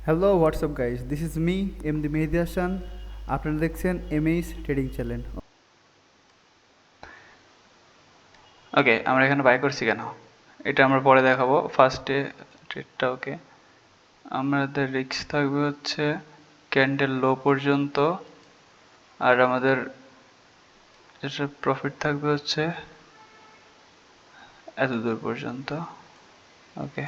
Hello WhatsApp guys, this is me MD Mehedi Hasan. আপনারা দেখছেন MH trading channel. ওকে, আমরা এখানে বাই করছি কেন এটা আমরা পরে দেখাবো। ফার্স্টে ট্রেডটা ওকে, আমাদের রিস্ক থাকবে হচ্ছে ক্যান্ডেল লো পর্যন্ত, আর আমাদের প্রফিট থাকবে হচ্ছে এত দূর পর্যন্ত। ওকে,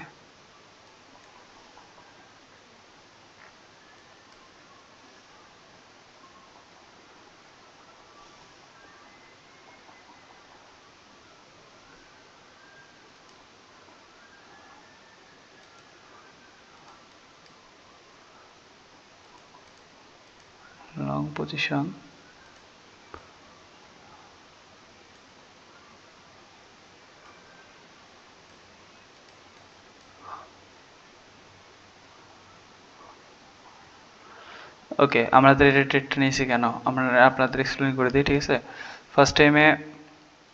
লং পজিশন। ওকে, আমাদের এটা ট্রেডটা নিয়েছি কেন আমরা আপনাদের এক্সপ্লেন করে দিই, ঠিক আছে। ফার্স্ট টাইমে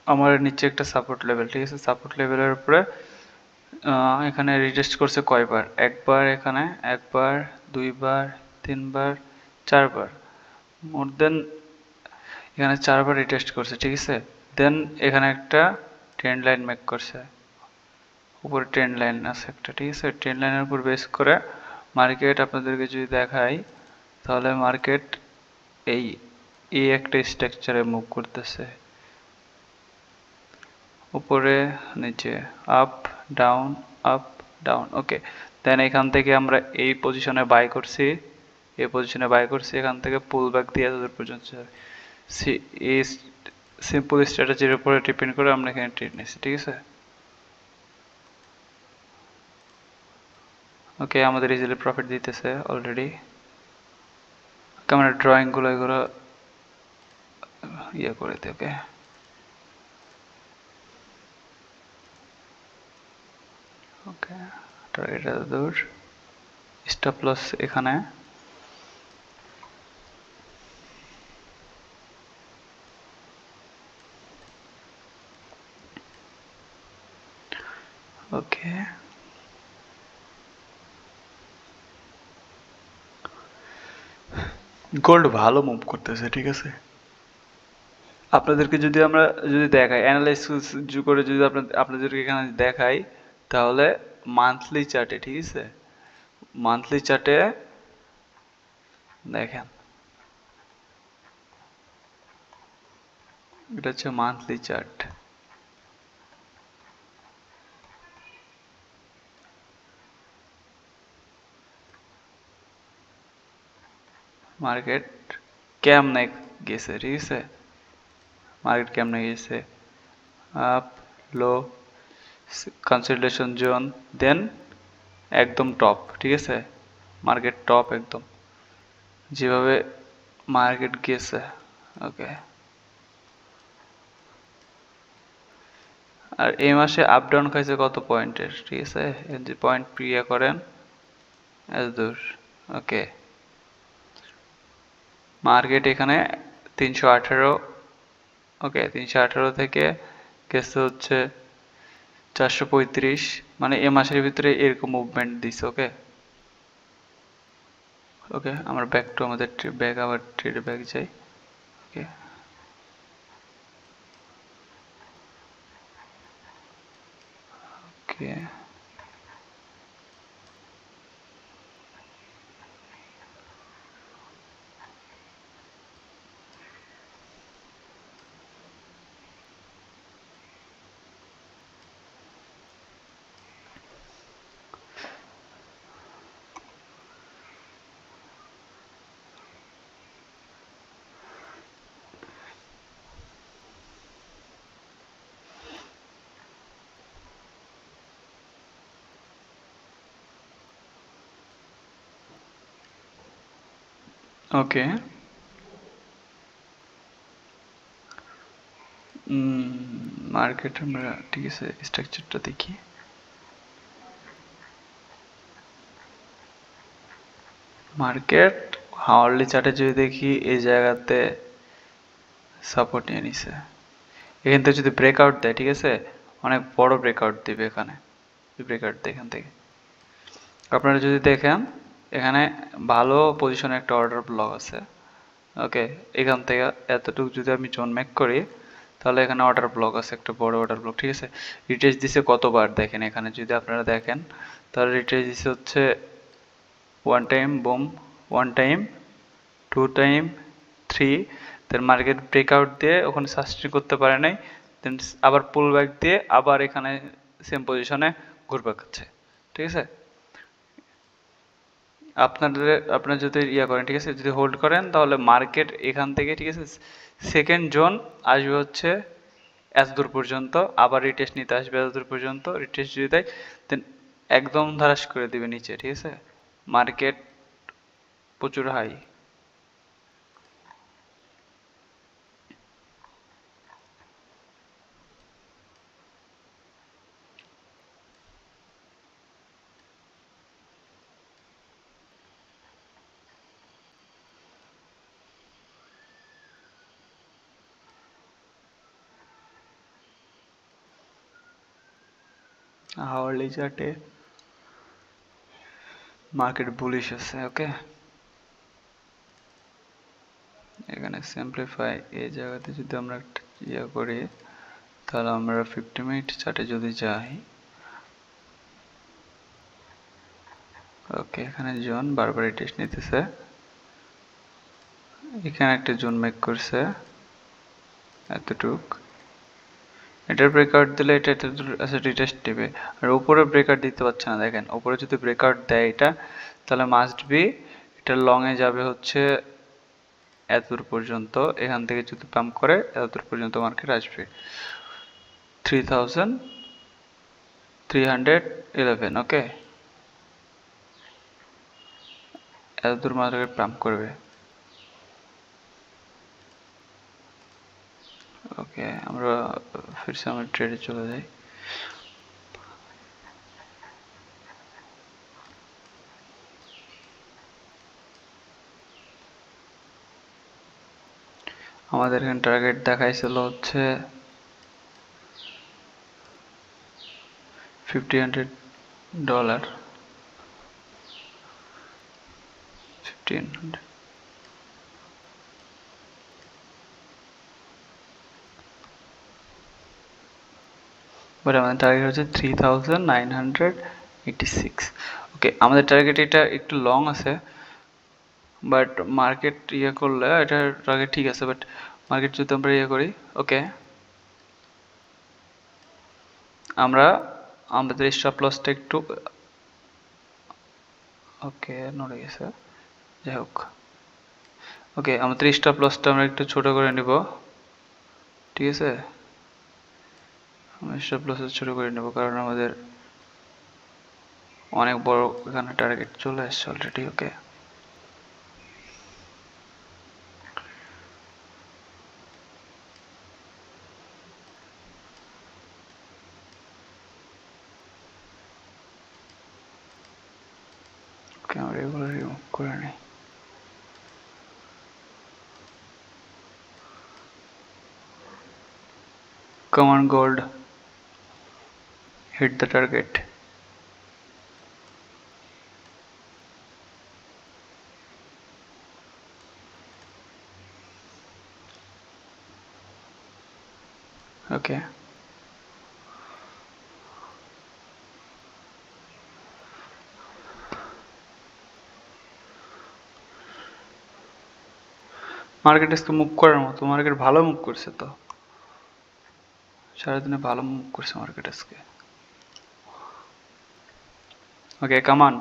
আমার নিচে একটা সাপোর্ট লেভেল, ঠিক আছে। সাপোর্ট লেভেলের উপরে এখানে রিটেস্ট করছে কয়বার, একবার, এখানে একবার, দুইবার, তিনবার, চারবার, মোর দেন এখানে চারবার রিটেস্ট করছে, ঠিক আছে। দেন এখানে একটা ট্রেন্ড লাইন মেক করছে, উপরে ট্রেন্ড লাইন আছে একটা, ঠিক আছে। ট্রেন্ড লাইনের উপর বেস করে মার্কেট আপনাদেরকে যদি দেখাই, তাহলে মার্কেট এই এই একটা স্ট্রাকচারে মুভ করতেছে, উপরে নিচে, আপ ডাউন, আপ ডাউন। ওকে, দেন এখান থেকে আমরা এই পজিশনে বাই করছি, এই পজিশনে বাই করছি, এখান থেকে পুল ব্যাক দিয়ে এতদূর পর্যন্ত এই সিম্পল স্ট্র্যাটেজির উপরে ডিপেন্ড করে আমরা এখানে ট্রেড নিচ্ছি, ঠিক আছে। ওকে, আমাদের ইজিলি প্রফিট দিতেছে অলরেডি। আমরা ড্রয়িংগুলো এগুলো ইয়ে করে দিই। ওকে, ওকে, টার্গেট এত দূর, স্টপ লস এখানে। ওকে, গোল্ড ভালো মুভ করতেছে, ঠিক আছে। আপনাদেরকে যদি আমরা যদি দেখাই অ্যানালাইসিস করে, যদি আপনাদেরকে এখানে দেখাই, তাহলে মান্থলি চার্টে, ঠিক আছে, মান্থলি চার্টে দেখেন, এটা হচ্ছে মান্থলি চার্ট। মার্কেট কেমনে গেছে, ঠিক আছে, মার্কেট কেমনে গেছে, আপ, লো, কনসলিডেশন জোন, দেন একদম টপ, ঠিক আছে। মার্কেট টপ একদম, যেভাবে মার্কেট গেছে। ওকে, আর এই মাসে আপ ডাউন খাইছে কত পয়েন্টের, ঠিক আছে, যে পয়েন্ট প্রিয়া করেন এত দূর। ওকে, মার্কেট এখানে 318, ওকে, 318 থেকে গেছে হচ্ছে 435, মানে এ মাসের ভিতরে এরকম মুভমেন্ট দিছে। ওকে, ওকে, আমরা ব্যাক টু আমাদের ব্যাক, আবার ট্রেডে ব্যাক যাই। ওকে, ওকে, ওকে, মার্কেট আমরা, ঠিক আছে, স্ট্রাকচারটা দেখি। মার্কেট হাওয়ারলি চার্টে যদি দেখি, এই জায়গাতে সাপোর্ট নিয়ে নিছে, এখান থেকে যদি ব্রেকআউট দেয়, ঠিক আছে, অনেক বড় ব্রেকআউট দিবে এখানে, ব্রেকআউট দেয় এখান থেকে। আপনারা যদি দেখেন এখানে ভালো পজিশনে একটা অর্ডার ব্লক আছে। ওকে, এখান থেকে এতটুকু যদি আমি জোন মেক করি তাহলে এখানে অর্ডার ব্লক আছে, একটা বড় অর্ডার ব্লক, ঠিক আছে। রিট্রেস দিছে কতবার দেখেন, এখানে যদি আপনারা দেখেন তাহলে রিট্রেস দিছে হচ্ছে one time, boom, one time, two time, three, then market breakout দিয়ে ওখানে সাস্টেন করতে পারে নাই, দেন আবার পুল ব্যাক দিয়ে আবার এখানে সেম পজিশনে ঘুরবে খাচ্ছে, ঠিক আছে। আপনার যদি ইয়া করেন, ঠিক আছে, যদি হোল্ড করেন তাহলে মার্কেট এখান থেকে, ঠিক আছে, সেকেন্ড জোন আসবে হচ্ছে এত দূর পর্যন্ত, আবার রিটেস্ট নিতে আসবে এত দূর পর্যন্ত, রিটেস্ট যদি দেয় দেন একদম ধারাস করে দিবে নিচে, ঠিক আছে। মার্কেট প্রচুর হাই। আওয়ারলি চার্টে মার্কেট বুলিশ আছে, ওকে। এখানে সিম্পলিফাই এই জায়গাতে যদি আমরা একটা ইয়ে করি তাহলে আমরা 50 মিনিট চার্টে যদি যাই, ওকে, এখানে জোন বারবার টেস্ট নিতেছে, এখানে একটা জোন মেক করছে এতটুক, এটার ব্রেকআউট দিলে এটা রিটেস্ট দিবে, আর উপরে ব্রেকআউট দিতে পারছে না, দেখেন উপরে যদি ব্রেকআউট দেয় এটা তাহলে মাস্ট বি এটা লং এ যাবে হচ্ছে এতদূর পর্যন্ত, এখান থেকে যদি পাম্প করে এতদূর পর্যন্ত মার্কেট আসবে 3311, ওকে, এতদূর মার্কেট পাম্প করবে। ওকে, আমরা ফিরছে আমার ট্রেডে চলে যাই। আমাদের এখানে টার্গেট দেখাইছিল হচ্ছে $1,500, 1500, বাট আমাদের টার্গেট হচ্ছে 3986। ওকে, আমাদের টার্গেট এটা একটু লং আছে, বাট মার্কেট ইয়ে করলে এটা টার্গেট ঠিক আছে, বাট মার্কেট যদি আমরা ইয়ে করি, ওকে, আমরা আমাদের স্টপ লসটা একটু, ওকে, নড়ে গেছে, যাই হোক, ওকে, আমাদের স্টপ লসটা আমরা একটু ছোট করে নিব, ঠিক আছে। আমরা স্টপ লস ছোট করে নেব কারণ আমাদের অনেক বড় এখানে টার্গেট চলে আসছে অলরেডি, ওকে। ওকে, আমরা এগুলো রিমুভ করে নিই। Come on, gold, hit the target. Okay, market আজকে মুভ করার মতো, মার্কেট ভালো মুভ করছে তো, সারাদিনে ভালো মুভ করছে মার্কেট আজকে। ওকে, কাম অন,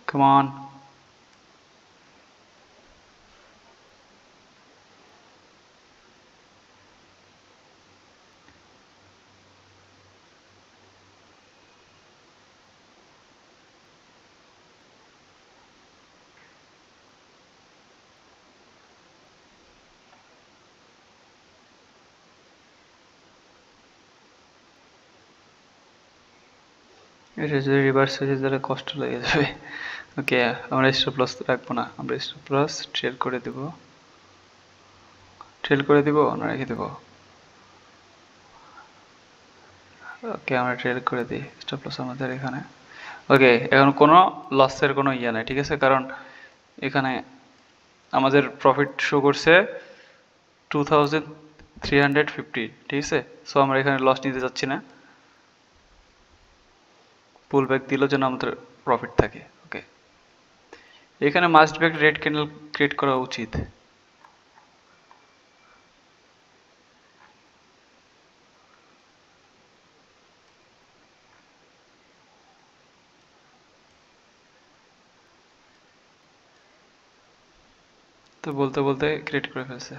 কাম অন। এটা যদি রিভার্স হয়ে যায় তাহলে কষ্ট লেগে যাবে। ওকে, আমরা স্টপ লস রাখবো না, আমরা স্টপ লস ট্রেড করে দেব, ট্রেল করে দিব না রেখে দেব? ওকে, আমরা ট্রেল করে দিই। স্টপ লস আমাদের এখানে। ওকে, এখন কোনো লসের কোনো ইয়ে নাই, ঠিক আছে? কারণ এখানে আমাদের প্রফিট শো করছে 2350, ঠিক আছে? সো আমরা এখানে লস নিতে যাচ্ছি না, পুল ব্যাক দিলেও যেন আমাদের প্রফিট থাকে। ওকে, এখানে must back red candle create করা উচিত। তো বলতে বলতে ক্রিয়েট করে ফেলছে।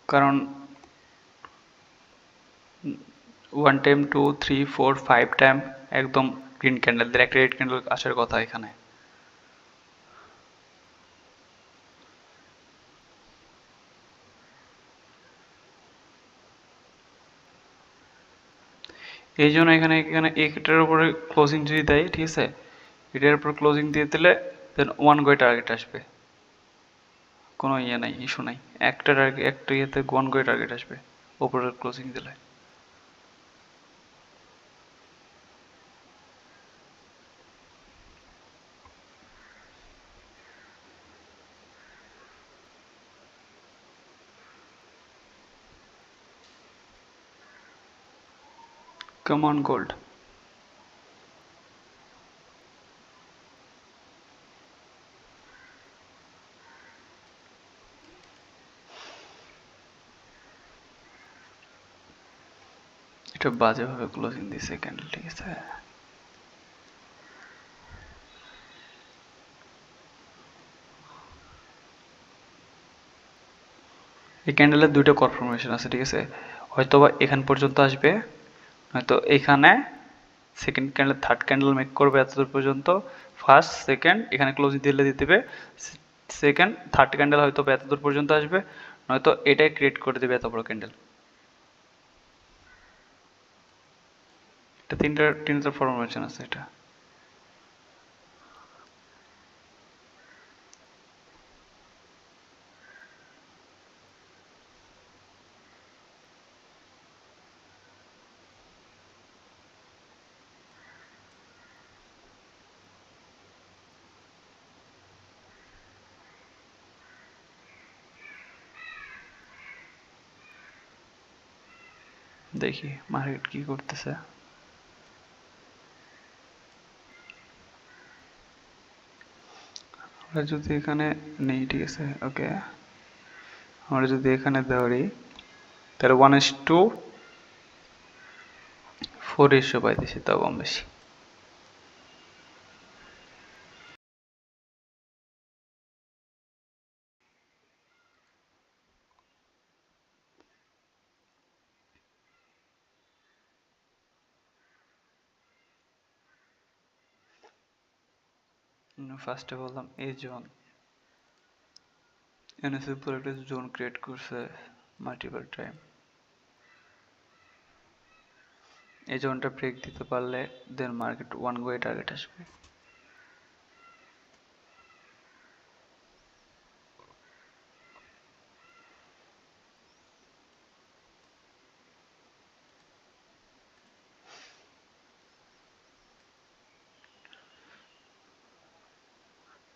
কারণ 1 টাইম 2 3 4 5 টাইম একদম গ্রিন ক্যান্ডেল, একটা রেড ক্যান্ডেল আসার কথা এখানে। এই জন্য এখানে এখানে এটার উপরে ক্লোজিং যদি দেয়, ঠিক আছে, এটার উপর ক্লোজিং দিয়ে দিলে দেন ওয়ান গোয়ে টার্গেট আসবে, কোনো ইয়ে নাই, ইস্যু নাই। একটা টার্গেট, একটা ইয়েতে ওয়ান গোয়ে টার্গেট আসবে উপরের ক্লোজিং দিলে। Come on gold. এটা বাজেভাবে ক্লোজিং দিছে ক্যান্ডেল, ঠিক আছে? এই ক্যান্ডেলের দুইটা কনফার্মেশন আছে, ঠিক আছে? হয়তোবা এখান পর্যন্ত আসবে, হয়তো এখানে second candle third candle make করবে এতদূর পর্যন্ত, ফার্স্ট সেকেন্ড এখানে ক্লোজিং দিলে দিয়ে দেবে, সেকেন্ড থার্ড ক্যান্ডেল হয়তো এতদূর পর্যন্ত আসবে, নয়তো এটাই ক্রিয়েট করে দেবে এত বড় ক্যান্ডেল। এটা তিনটা ফরমেশন আছে এটা। দেখি মার্কেট কি করতেছে। আমরা যদি এখানে নেই, ঠিক আছে, ওকে, আমরা যদি এখানে ধরি তাহলে 1:4 রেশিও পাইতেছি, তাও কম বেশি। ফার্স্টে বললাম এই জোন, এনএসএর উপর একটা জোন ক্রিয়েট করছে মাল্টিপল টাইম। এই জোনটা ব্রেক দিতে পারলে দেন মার্কেট ওয়ান গোয়ে টার্গেট আসবে।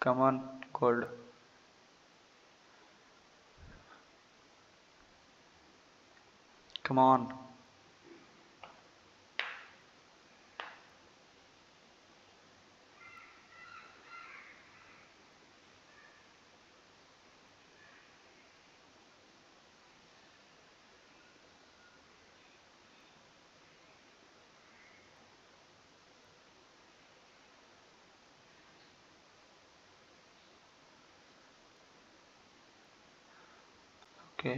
Come on gold. Come on. Okay,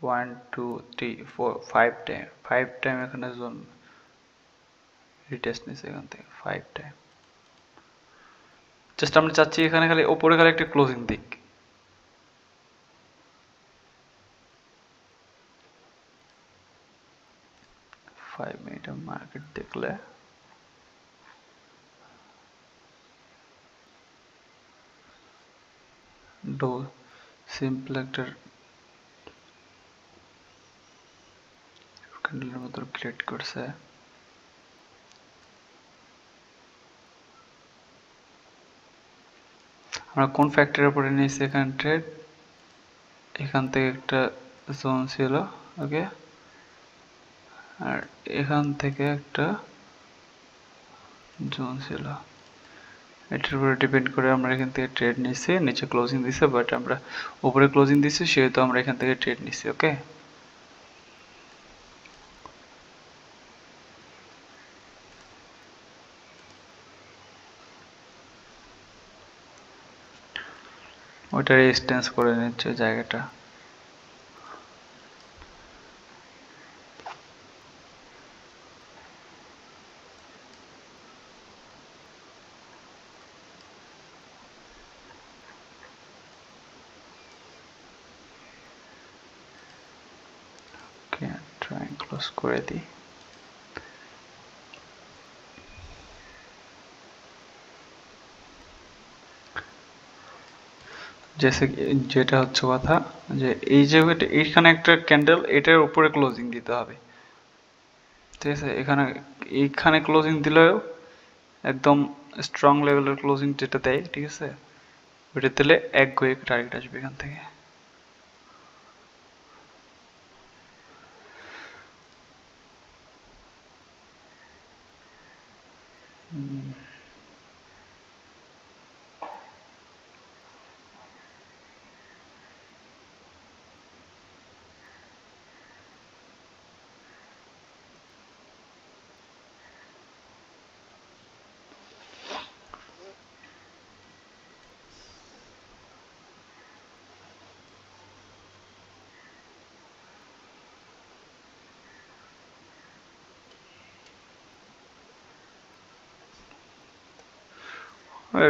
1 2 3 4 5 time 5 time এখানে জোন রিটেস্ট নিছে এখান থেকে 5 টাইম। জাস্ট আমরা চাচ্ছি এখানে খালি ওপরে খালি একটা ক্লোজিং দিক। 5 মিনিটের মার্কেট দেখলে ডো সিম্পল একটা ক্যান্ডেলের মতো ক্রিয়েট করছে। আমরা কোন ফ্যাক্টরের উপরে নিয়েছি এখানে ট্রেড, এখান থেকে একটা জোন ছিল, ওকে, আর এখান থেকে একটা জোন ছিল। এটার উপরে ডিপেন্ড করে আমরা এখান থেকে ট্রেড নিছি, নিচে ক্লোজিং দিছে, বাট আমরা উপরে ক্লোজিং দিছি সেহেতু আমরা এখান থেকে ট্রেড নিছি। ওকে, ওইটা রেজিস্ট্যান্স করে নিচ্ছে জায়গাটা। ওকে, ট্রাই ক্লোজ করে দিই। যেটা হচ্ছে কথা যে এই জায়গাটা এইখানে একটা ক্যান্ডেল, এটার উপরে ক্লোজিং দিতে হবে, ঠিক আছে। এইখানে ক্লোজিং দিলেও একদম স্ট্রং লেভেলের ক্লোজিং যেটা দেয়, ঠিক আছে, ওইটা দিলে এক গোয়ে টার্গেট আসবে এখান থেকে।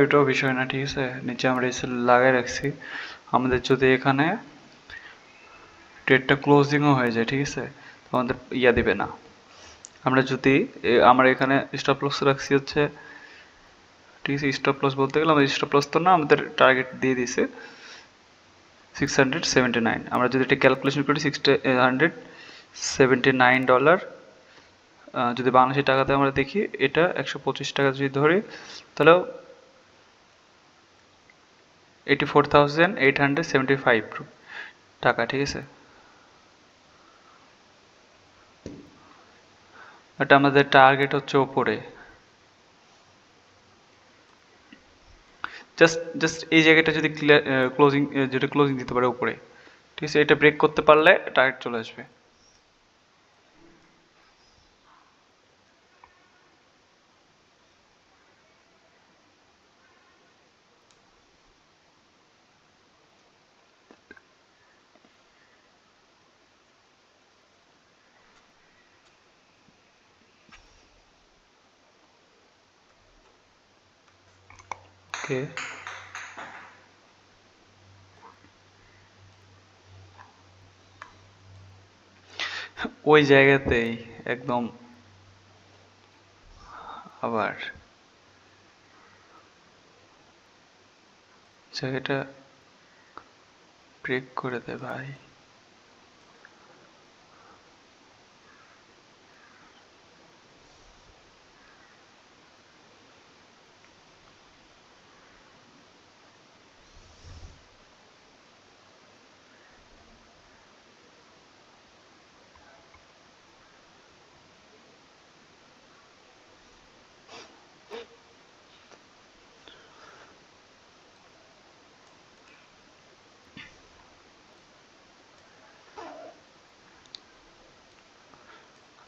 ওইটাও বিষয় না, ঠিক আছে। নিচে আমরা এসে লাগাই রাখছি, আমাদের যদি এখানে ট্রেডটা ক্লোজিংও হয়ে যায়, ঠিক আছে, আমাদের ইয়া দিবে না। আমরা যদি আমরা এখানে স্টপ লস রাখছি হচ্ছে, ঠিক আছে, স্টপ লস বলতে গেলে আমাদের স্টপ লস তো না, আমাদের টার্গেট দিয়ে দিছে 679। আমরা যদি এটা ক্যালকুলেশন করি $679, যদি বাংলাদেশি টাকাতে আমরা দেখি এটা 125 টাকা যদি ধরি তাহলেও 84,875 টাকা, ঠিক আছে। এটা আমাদের টার্গেট হচ্ছে ওপরে, জাস্ট জাস্ট এই জায়গাটা যদি ক্লিয়ার ক্লোজিং, যেটা ক্লোজিং দিতে পারে উপরে, ঠিক আছে, এটা ব্রেক করতে পারলে টার্গেট চলে আসবে। ওকে, ওই জায়গাতেই একদম আবার জায়গাটা ব্রেক করে দে ভাই।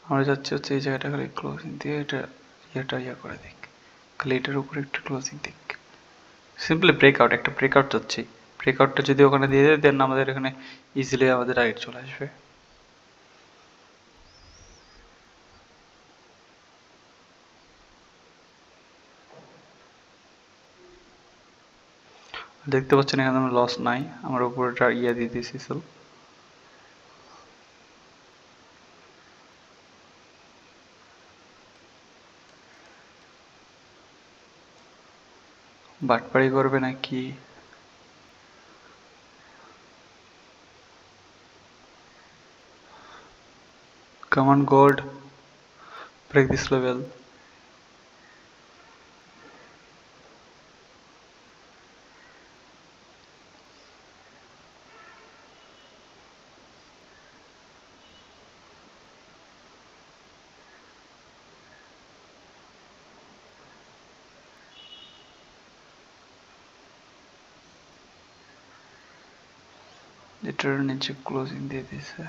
আমরা যাচ্ছি হচ্ছে এই জায়গাটা খালি ক্লোজিং দিয়ে এটা ইয়া করে দিক, খালি এটার উপরে একটু ক্লোজিং দিক, সিম্পলি ব্রেকআউট, একটা ব্রেকআউট যাচ্ছি, ব্রেকআউটটা যদি ওখানে দিয়ে দেয় দেন আমাদের এখানে ইজিলি আমাদের রাইট চলে আসবে। দেখতে পাচ্ছেন এখানে আমার লস নাই, আমার উপরটা দিয়ে দিয়েছি সেল। বাটপাড়ি করবে নাকি? Come on, gold. Break this level. এটার নিচে ক্লোজিং দিয়ে দিছে।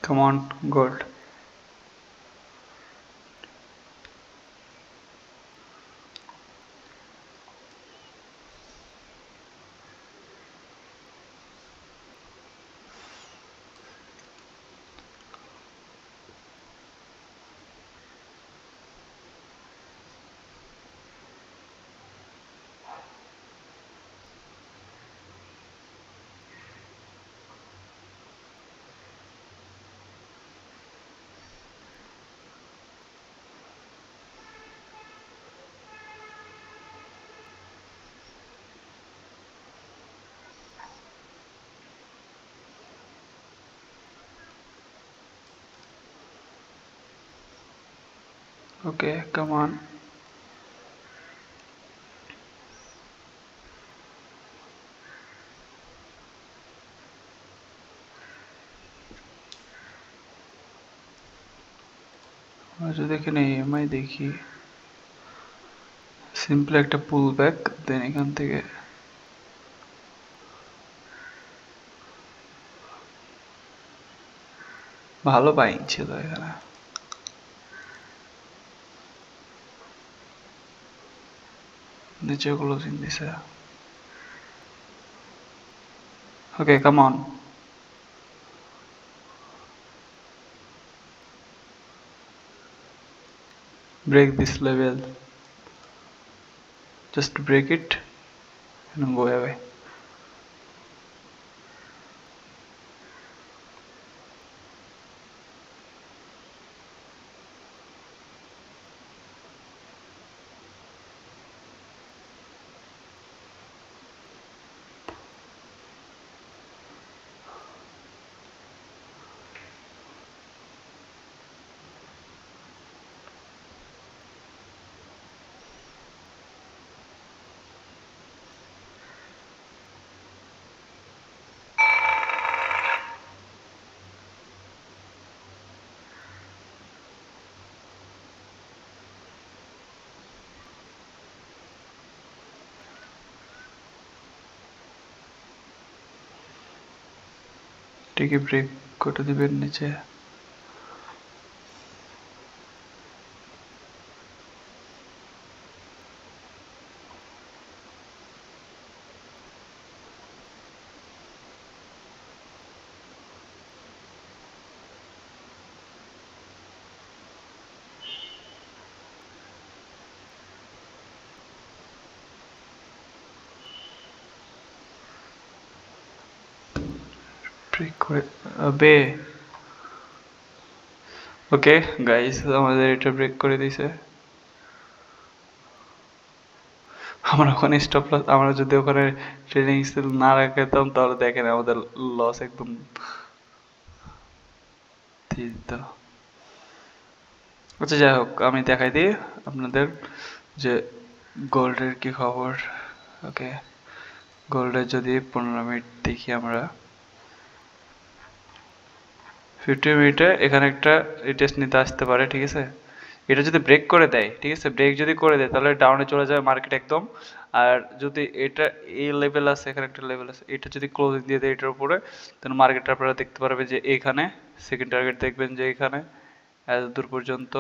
Come on, gold. Okay, come on. আমরা যদি এখানে EMI দেখি, সিম্পল একটা পুল ব্যাক, দেন এখান থেকে ভালো বাইং ছিল এখানে। নিচে ক্লোজিং দিছে। Okay, come on. Break this level. Just break it and go away. এটাকে ব্রেক করে দিবেন নিচে। ব্রেক করে আবে। ওকে গাইস, আমাদের এটা ব্রেক করে দিয়েছে। আমরা ওখানে স্টপ লস, আমরা যদি ওখানে ট্রেনিং সেল না রাখতাম তাহলে দেখেন আমাদের লস একদম দিয়ে দিত। আচ্ছা যাই হোক, আমি দেখাই দিই আপনাদের যে গোল্ডের কি খবর। ওকে, গোল্ডের যদি 15 মিনিট দেখি আমরা, 50 মিনিটে এখানে একটা রিটেস্ট নিতে আসতে পারে, ঠিক আছে। এটা যদি ব্রেক করে দেয়, ঠিক আছে, ব্রেক যদি করে দেয় তাহলে ডাউনে চলে যাবে মার্কেট একদম। আর যদি এটা এই লেভেল আছে, এখানে একটা লেভেল আছে, এটা যদি ক্লোজিং দিয়ে দেয় এটার উপরে, তাহলে মার্কেটটা আপনারা দেখতে পারবে যে এইখানে সেকেন্ড টার্গেট দেখবেন যে এখানে এত দূর পর্যন্ত,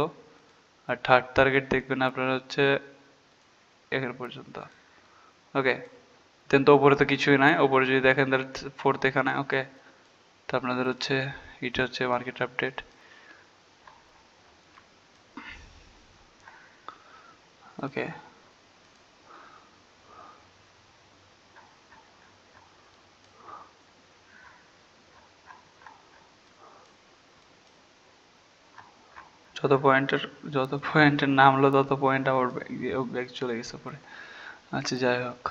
আর থার্ড টার্গেট দেখবেন আপনারা হচ্ছে এখানে পর্যন্ত। ওকে, দেন তো ওপরে তো কিছুই নাই, ওপরে যদি দেখেন তাহলে ফোর্থ এখানে। ওকে, তো আপনাদের হচ্ছে এটা হচ্ছে মার্কেট আপডেট। ওকে, যত পয়েন্টের নামলো তত পয়েন্ট আবার ব্যাক চলে গেছে পরে। আচ্ছা যাই হোক,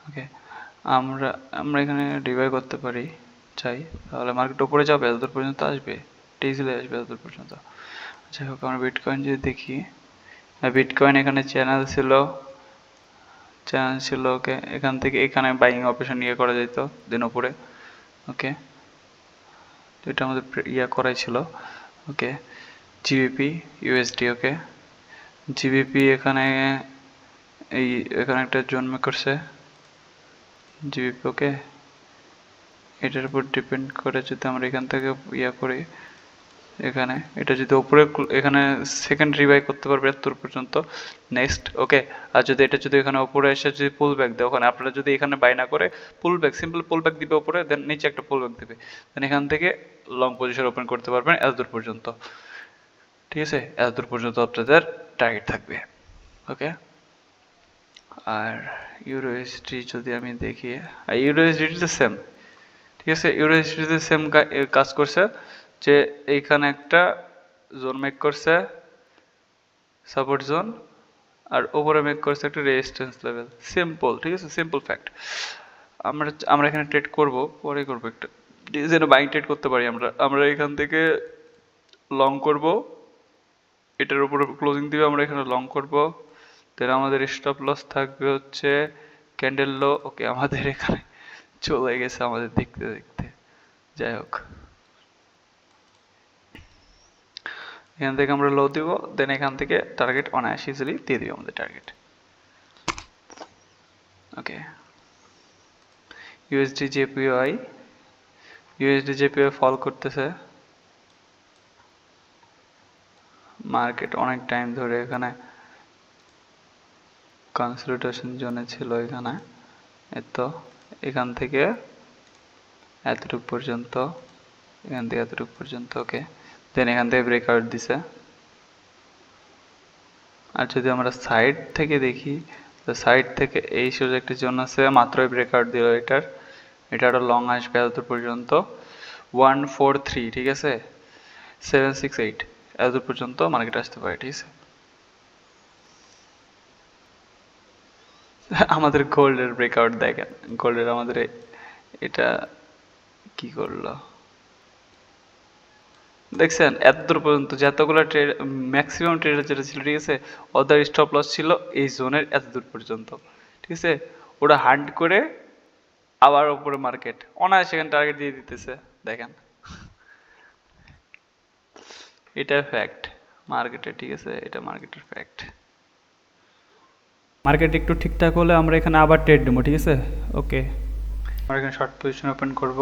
ওকে, আমরা আমরা এখানে ডিভাই করতে পারি চাই, তাহলে মার্কেট উপরে যাবে, এতদূর পর্যন্ত আসবে, টেজিলে আসবে এতদূর পর্যন্ত। যাই হোক, আমরা বিটকয়েন যদি দেখি, বিটকয়েন এখানে চ্যানেল ছিল। ওকে, এখান থেকে এখানে বাইং অপারেশন ইয়ে করা যেত দিন উপরে। ওকে, তো এটা আমাদের করাই ছিল। ওকে, জিবিপি ইউএসডি। ওকে, জিবিপি এখানে এখানে একটা জন্ম করছে জিবিপি। ওকে, এটার উপর ডিপেন্ড করে যদি আমরা এখান থেকে করি, এখানে এটা যদি উপরে এখানে সেকেন্ড রিভাই করতে পারবে এত পর্যন্ত নেক্সট। ওকে, আর যদি এটা যদি এখানে উপরে এসে যদি পুল ব্যাক দেয়, ওখানে আপনারা যদি এখানে বাই না করে পুল ব্যাক, সিম্পল পুল ব্যাক দিবে উপরে, দেন নিচে একটা পুল ব্যাক দিবে, দেন এখান থেকে লং পজিশন ওপেন করতে পারবেন এতদূর পর্যন্ত। ঠিক আছে, এতদূর পর্যন্ত আপনাদের টার্গেট থাকবে। ওকে, আর ইউরোএসডি যদি আমি দেখি, আর ইউরোএসডি তো সেম, ঠিক আছে, ইউরোএসডিতে সেম কাজ করছে, যে এইখানে একটা জোন মেক করছে, সাপোর্ট জোন, আর ওপরে মেক করছে একটা রেজিস্ট্যান্স লেভেল। সিম্পল, ঠিক আছে, সিম্পল ফ্যাক্ট। আমরা আমরা এখানে ট্রেড করব, পরে করব একটা, যেন বাইং ট্রেড করতে পারি। আমরা আমরা এখান থেকে লং করব, এটার উপরে ক্লোজিং দিবে, আমরা এখানে লং করব, দেন আমাদের স্টপ লস থাকবে হচ্ছে ক্যান্ডেল লো। ওকে, আমাদের এখানে চলে গেছে আমাদের দেখতে দেখতে। যাই হোক, এখান থেকে আমরা লো দিব, দেন এখান থেকে টার্গেট অনায়াসে ইজিলি দিয়ে দিব আমাদের টার্গেট। ওকে, ইউএসডি জেপিওয়াই, ইউএসডি জেপিওয়াই ফল করতেছে, মার্কেট অনেক টাইম ধরে এখানে কনসলিডেশন জোনে ছিল এখানে, তো এখান থেকে এতটুকু পর্যন্ত, এখান থেকে এতটুকু পর্যন্ত। ওকে, দেন এখান থেকে ব্রেকআউট দিছে। আর যদি আমরা সাইড থেকে দেখি, তো সাইড থেকে এই সোজা একটি জোন আছে, মাত্রই ব্রেকআউট দিল এটার, এটা আরো লং আসবে এতদূর পর্যন্ত 143, ঠিক আছে, 768 এতদূর পর্যন্ত মার্কেট আসতে পারে। ঠিক আছে, আমাদের গোল্ডের ব্রেকআউট দেখেন, গোল্ডের আমাদের এটা কি করলো দেখছেন, এতদূর পর্যন্ত যতগুলো ট্রেড, ম্যাক্সিমাম ট্রেডার যেটা ছিল, ঠিক আছে, ওদের স্টপ লস ছিল এই জোনের এতদূর পর্যন্ত। ঠিক আছে, ওরা হান্ট করে আবার উপরে মার্কেট অনায়াসে এখানে টার্গেট দিয়ে দিতেছে, দেখেন, এটা ফ্যাক্ট মার্কেটে। ঠিক আছে, এটা মার্কেটের ফ্যাক্ট। মার্কেট একটু ঠিকঠাক হলে আমরা এখানে আবার ট্রেড নেবো, ঠিক আছে। ওকে, আমরা এখানে শর্ট পজিশন ওপেন করব,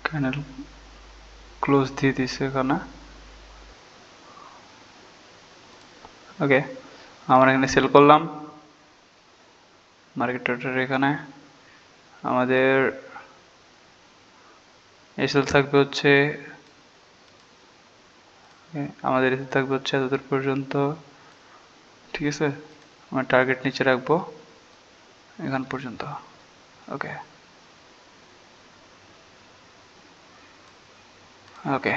ক্যান্ডেল ক্লোজ দিয়ে দিছে এখানে। ওকে, আমরা এখানে সেল করলাম, মার্কেট অর্ডার এখানে আমাদের এসএল থাকবে হচ্ছে, আমাদের এসএল থাকবে হচ্ছে এতদূর পর্যন্ত। ঠিক আছে, আমরা টার্গেট নিচে রাখবো এখান পর্যন্ত। ওকে, ওকে,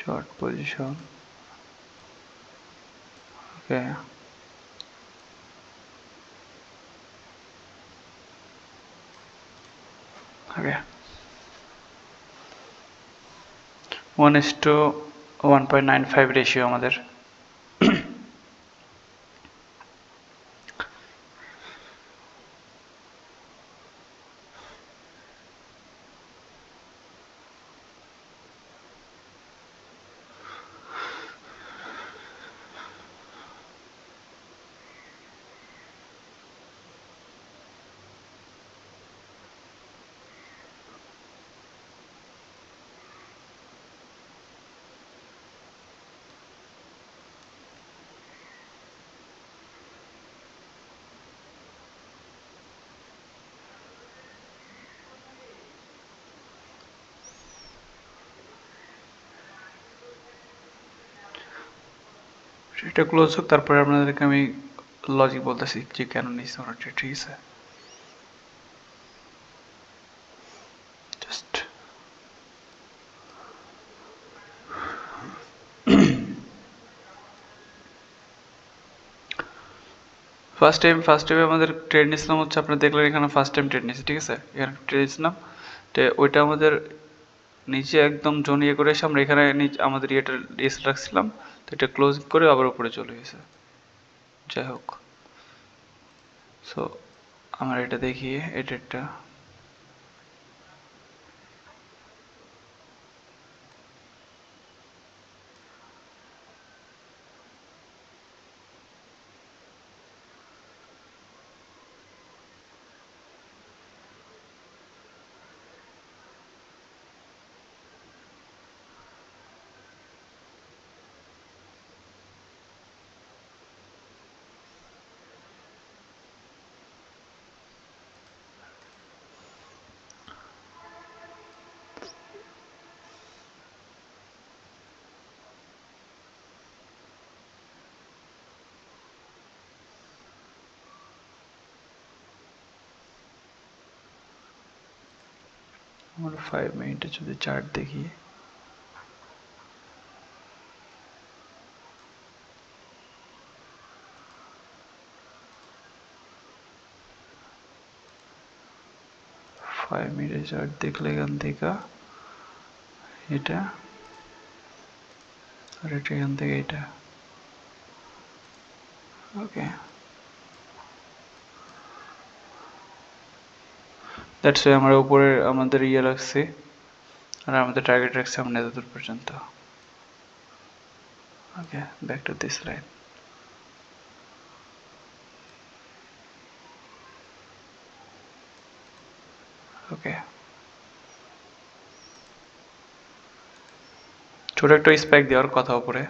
short position. Okay. Okay. 1:1.95 ratio আমাদের। এটা ক্লোজ হোক, তারপরে আপনাদেরকে আমি লজিক বলতেছি যে কেন নিচ্ছি আমরা ট্রেড, ঠিক আছে? জাস্ট ফার্স্ট টাইমে আমাদের ট্রেড নিয়েছিলাম হচ্ছে, আপনারা দেখলেন এখানে ফার্স্ট টাইম ট্রেড নিয়েছি, ঠিক আছে? এখানে ট্রেড নিয়েছিলাম, তো ওইটা আমাদের নিচে একদম জনিয়ে করে এসে আমরা এখানে আমাদের ইয়েটা এস রাখছিলাম, তো এটা ক্লোজ করে আবার উপরে চলে গেছে। যাই হোক, সো আমার এটা দেখি, এটা একটা আমরা 5 মিনিটে যদি চার্ট দেখি, চার্ট দেখলে এখান থেকে এটা, আর এটা এখান থেকে এটা। ওকে, দ্যাটস ওয়াই আমরা উপরে আমাদের ইয়ে রাখছি, আর আমাদের টার্গেট রাখছি আমরা এতদূর পর্যন্ত। ওকে, ব্যাক টু দিস লাইন। ওকে, ছোট একটা স্পাইক দেওয়ার কথা উপরে।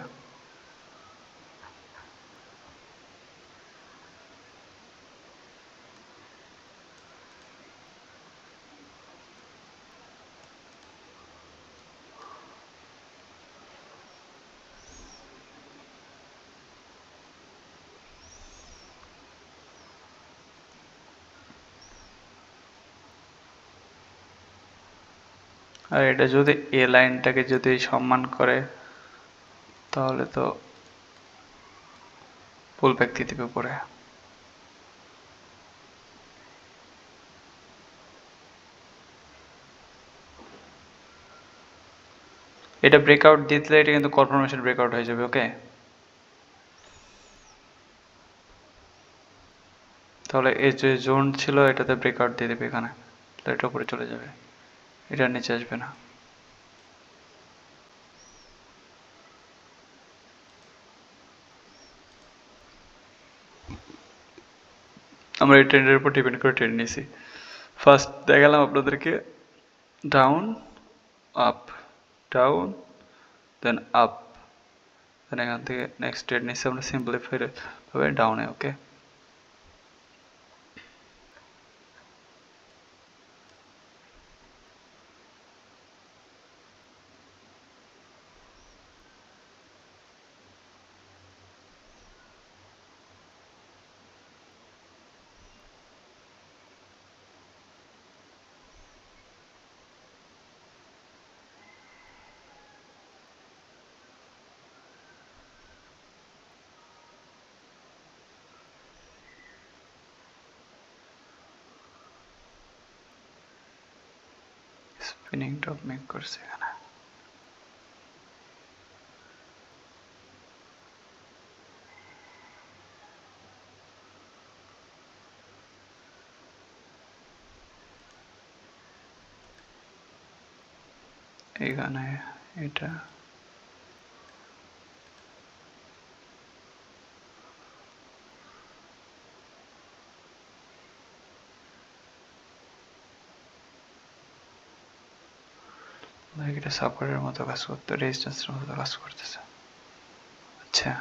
আর এটা যদি এ লাইনটাকে যদি সম্মান করে, তাহলে তো পুল ব্যাক দিয়ে দিবে উপরে। এটা ব্রেকআউট দিলে এটা কিন্তু কনফার্মেশন ব্রেকআউট হয়ে যাবে। ওকে, তাহলে এই যে জোন ছিল এটাতে ব্রেকআউট দিয়ে দেবে এখানে, তাহলে এটা উপরে চলে যাবে, এটা নিচে আসবে না। আমরা এই ট্রেন্ডের উপর ডিপেন্ড করে ট্রেন্ড নিয়েছি। ফার্স্ট দেখালাম আপনাদেরকে down up, down then up, then এখান থেকে নেক্সট ট্রেড নিচ্ছি আমরা সিম্পলিফাইড ভাবে ডাউনে। ওকে, স্পিনিং টপ মেক করছে এখানে। এখানে এটা এটা সাপোর্টের মতো কাজ করতে, রেজিস্ট্যান্সের মতো কাজ করতেছে। আচ্ছা,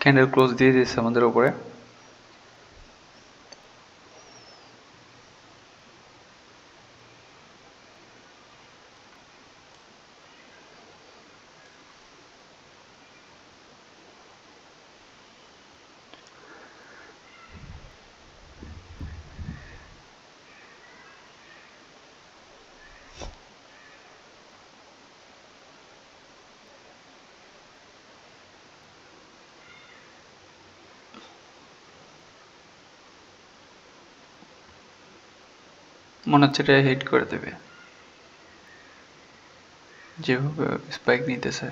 ক্যান্ডেল ক্লোজ দিয়ে দিয়েছে আমাদের উপরে। মনে হচ্ছে এটা হিট করে দেবে যেভাবে স্পাইক নিতেছে।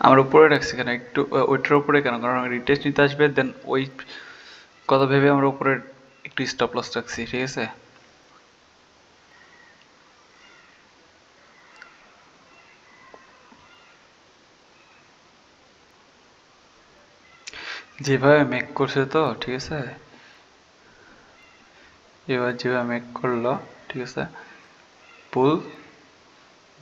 আমরা উপরে রাখছি কেন একটু, ওইটার উপরে কেন, কারণ রিটেস্ট নিতে আসবে, দেন ওই কথা ভেবে আমরা উপরে একটু স্টপ লস রাখছি, ঠিক আছে। যেভাবে মেক করছে তো, ঠিক আছে, এবার যেভাবে মেক করলো, ঠিক আছে, পুল,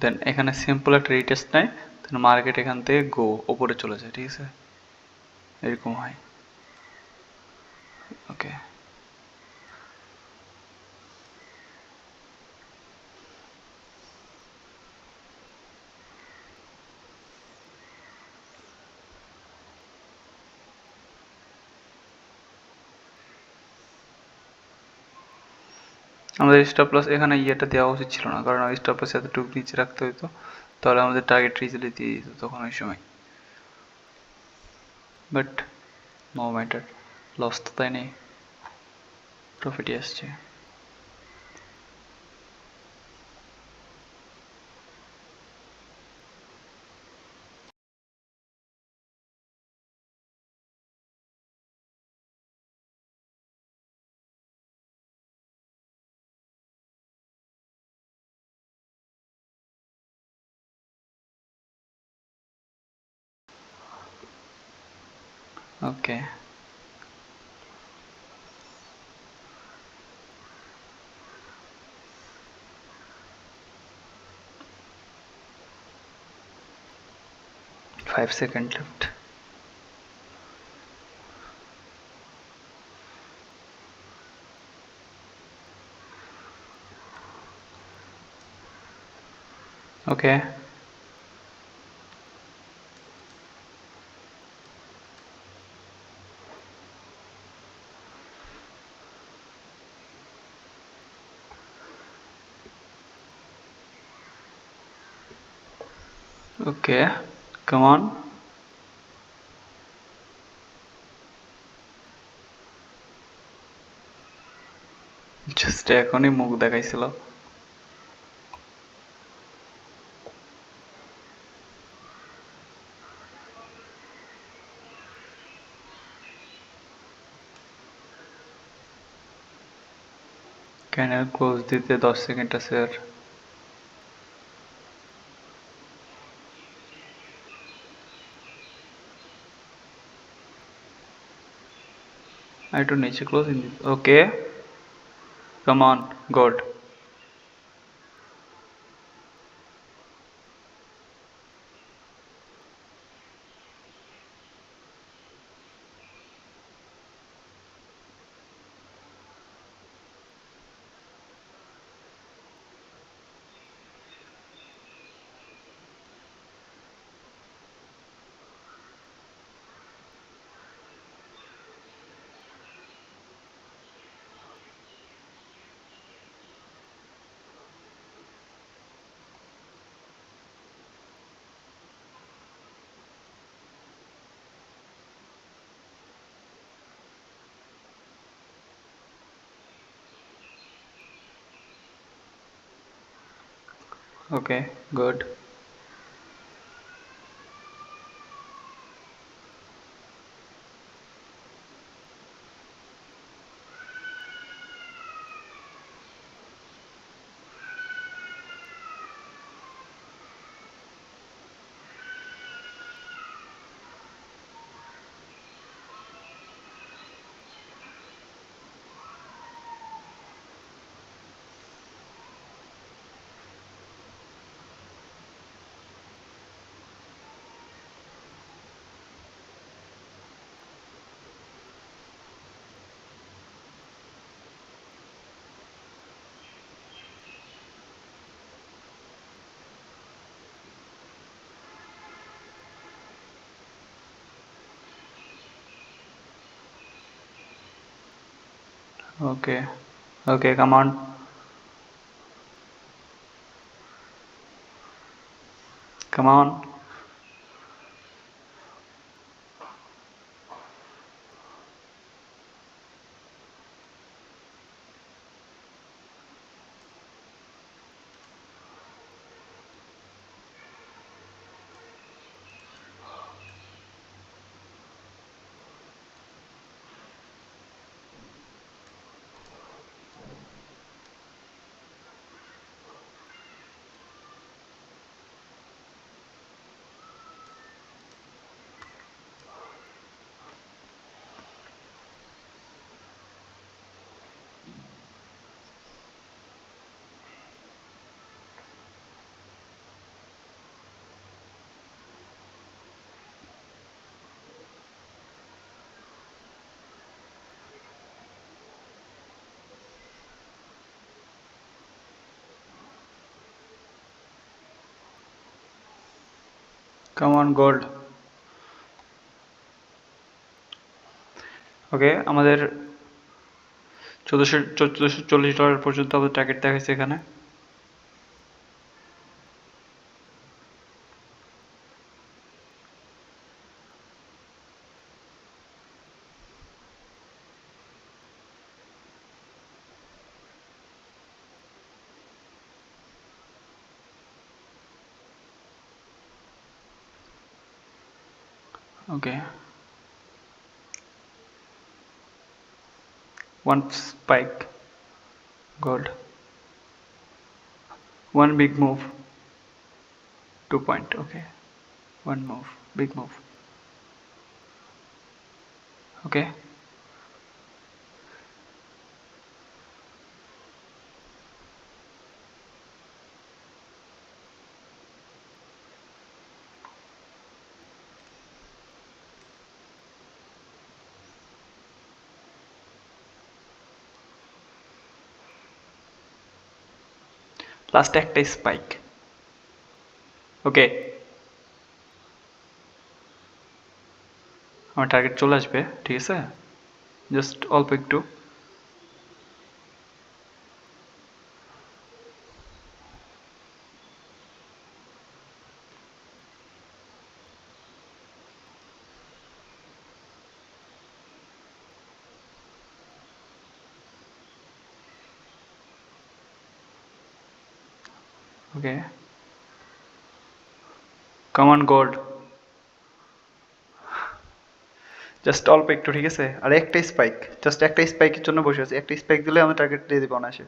দেন এখানে সিম্পল একটা রিটেস্ট নেয়, দেন মার্কেট এখান থেকে গো ওপরে চলে যায়, ঠিক আছে, এরকম হয়। ওকে, আমাদের স্টপ লস এখানে ইয়েটা দেওয়া উচিত ছিল না, কারণ স্টপ লস এতটুকু নিচে রাখতে হইতো, তাহলে আমাদের টার্গেট ইজিলি দিয়ে দিত তখন ওই সময়। বাট নো ম্যাটার, লস তো তাই নেই, প্রফিটই আসছে। Okay, 5 second left. Okay, okay, come on. Just এখনই মুখ দেখাইছিল। ক্যানেল ক্লোজ দিতে 10 সেকেন্ড আছে আর। একটু নিচে close in, okay, come on, good. Okay, good. Okay. Okay, come on. Come on. Come on, gold. ওকে, আমাদের 1440 ডলার পর্যন্ত আমাদের টার্গেট দেখাচ্ছে এখানে। ওকে, one spike gold, one big move, 2 point. Okay, one move, big move. Okay, last একটাই spike. ওকে, আমার target চলে আসবে, ঠিক আছে, জাস্ট অল্প একটু। ওকে, কমন গোল্ড, জাস্ট অল্প একটু, ঠিক আছে, আর একটা স্পাইক, জাস্ট একটা স্পাইকের জন্য বসে আছে, একটা স্পাইক দিলে আমি টার্গেট দিয়ে দেবো অনায়াসে।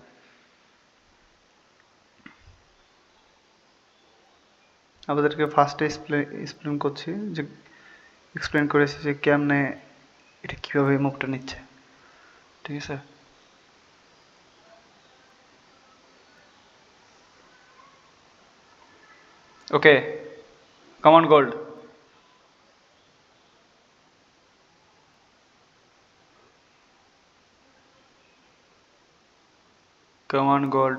আমাদেরকে ফার্স্টে এক্সপ্লেন করছি যে, এক্সপ্লেন করেছি যে কেমনে এটা কীভাবে মুভটা নিচ্ছে, ঠিক আছে। Okay, come on gold, come on gold,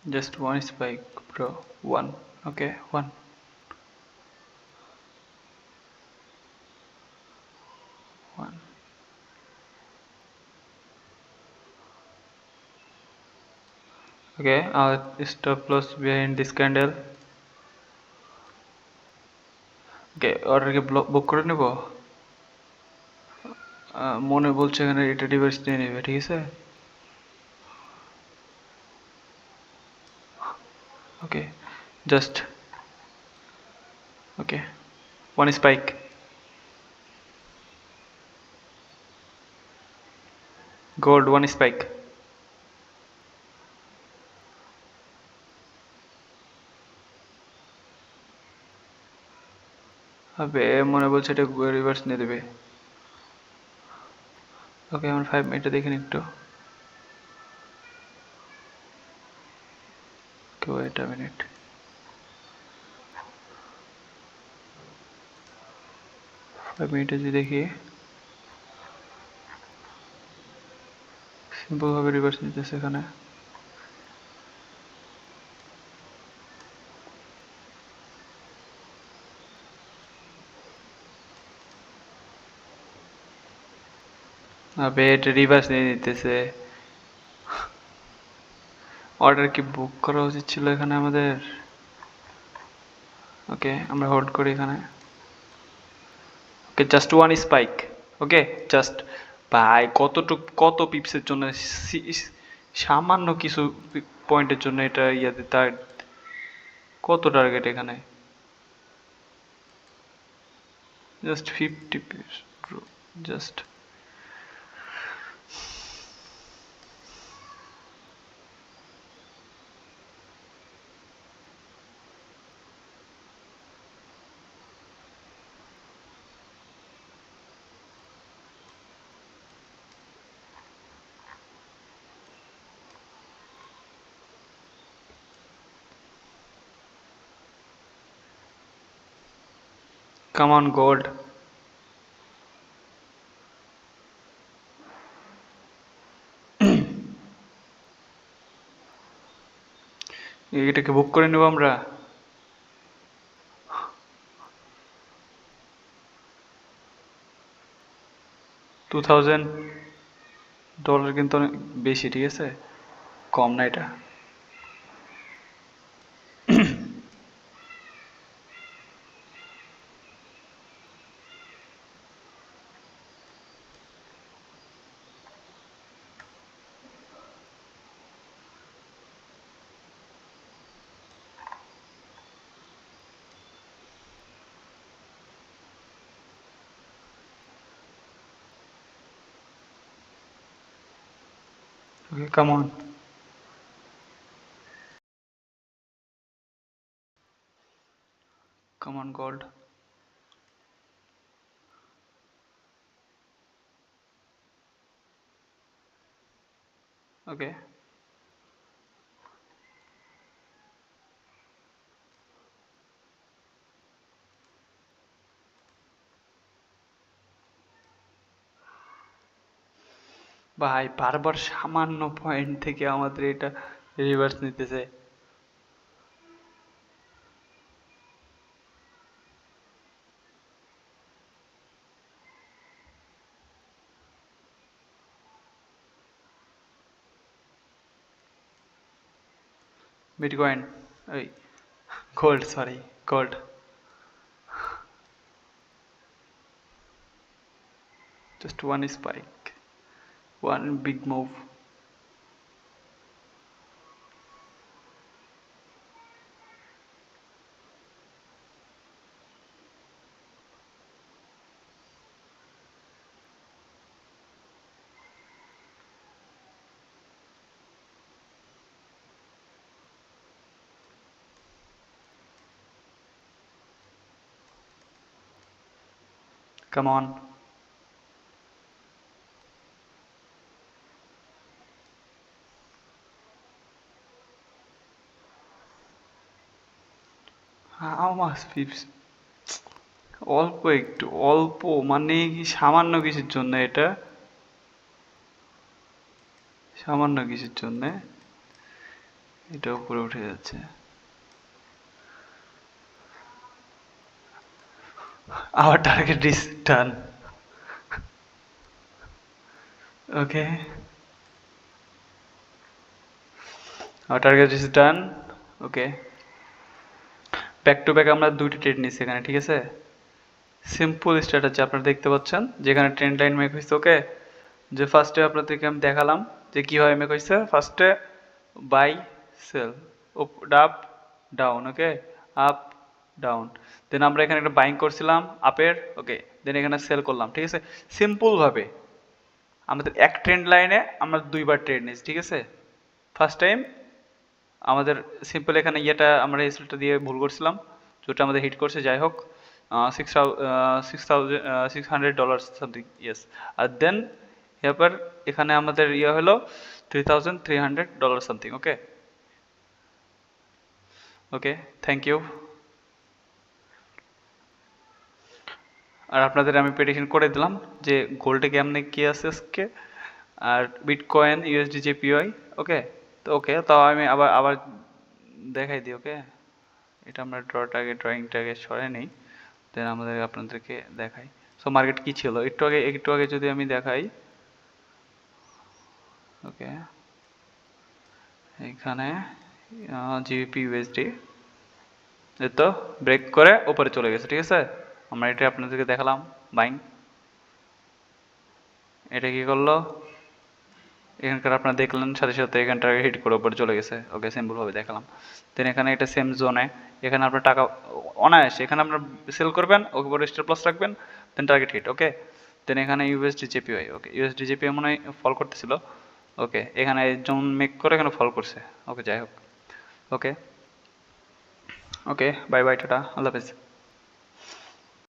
Just one spike, bro. One. Okay, one. One. Okay, stop loss behind this candle. ওকে অর্ডারকে বুক করে নেব। মনে বলছে এখানে এটা ডিভাইস নিয়ে নেবে, ঠিক আছে। ওকে just okay one spike. Gold one spike. হবে মনে বলছে এটা রিভার্স নিয়ে দেবে। ওকে আমার 5 মিনিটে দেখেন একটু। Okay wait a minute. Five মিনিটে যদি দেখি সিম্পল ভাবে রিভার্স নিতেছে এখানে। আবে এটা রিভার্স নিয়ে নিতেছে। অর্ডার কি বুক করা উচিত ছিল এখানে আমাদের। ওকে আমরা হোল্ড করি এখানে। ওকে জাস্ট ওয়ান স্পাইক। ওকে জাস্ট ভাই কত পিপসের জন্য সামান্য কিছু পয়েন্টের জন্য এটা ইয়াতে তার কত টার্গেট এখানে। Just 50 pips bro, just come on gold. এটাকে বুক করে নেব আমরা। 2000 ডলার কিন্তু অনেক বেশি, ঠিক আছে, কম না এটা। Okay come on. Come on gold. Okay ভাই বারবার সামান্য পয়েন্ট থেকে আমাদের এটা রিভার্স নিতেছে। বিটকয়েন, ওই gold, sorry gold. Just one spike, one big move. Come on. How much pips. অল্প একটু, অল্প মানে কি সামান্য কিছুর জন্য এটা, সামান্য কিছুর জন্য এটা উপরে উঠে যাচ্ছে। Our target is done. Okay. Our target is done. Okay. Back to back আমরা দুইটা ট্রেড নিচ্ছি এখানে, ঠিক আছে? সিম্পল স্ট্র্যাটেজি আপনারা দেখতে পাচ্ছেন যেখানে ট্রেন্ড লাইন মেক হয়েছে। ওকে, যে ফার্স্টে আপনাদেরকে আমি দেখালাম যে কীভাবে মেক হয়েছে। ফার্স্টে বাই সেল, আপ ডাউন, ওকে, আপ ডাউন, দেন আমরা এখানে একটা বাইং করছিলাম আপের, ওকে, দেন এখানে সেল করলাম, ঠিক আছে? সিম্পলভাবে আমাদের এক ট্রেন্ড লাইনে আমরা দুইবার ট্রেড নিয়েছি, ঠিক আছে? ফার্স্ট টাইম আমাদের সিম্পল এখানে ইয়েটা আমরা রেজাল্টটা দিয়ে ভুল করছিলাম, যেটা আমাদের হিট করছে, যাই হোক, $600 সামথিং, ইয়েস। আর দেন এরপর এখানে আমাদের ইয়ে হলো $3,300 something. Okay, okay, thank you. আর আপনাদের আমি প্রেডিকশন করে দিলাম যে গোল্ডে কেমনে কি আছে আজকে, আর বিটকয়েন, ইউএসডি, জেপিওয়াই। ওকে, তো ওকে, তাও আমি আবার আবার দেখাই দিই। ওকে, এটা আমরা ড্রয়িংটাকে সরাই নেই, দেন আমাদের আপনাদেরকে দেখাই। সো মার্কেট কি ছিল একটু আগে যদি আমি দেখাই। ওকে, এখানে জিবিপি ইউএসডি তো ব্রেক করে উপরে চলে গেছে, ঠিক আছে? আমরা এটা আপনাদেরকে দেখালাম বাইং, এটা কি করলো, এখানকার আপনারা দেখলেন সাথে সাথে এখানটা হিট করে উপরে চলে গেছে। ওকে, সিম্পলভাবে দেখালাম। দেন এখানে এটা সেম জোনে, এখানে আপনার টাকা অনায়াসে এখানে আপনার সেল করবেন, ওকে, পরে স্টপ লস রাখবেন, দেন টার্গেট হিট। ওকে, দেন এখানে ইউএসডি জেপিওয়াই, ওকে, ইউএসডি জেপিওয়াই মনে হয় ফল করতেছিল। ওকে, এখানে জোন মেক করে এখানে ফল করছে। ওকে, যাই হোক, ওকে, ওকে, বাই বাই, টাটা, আল্লাহ হাফেজ।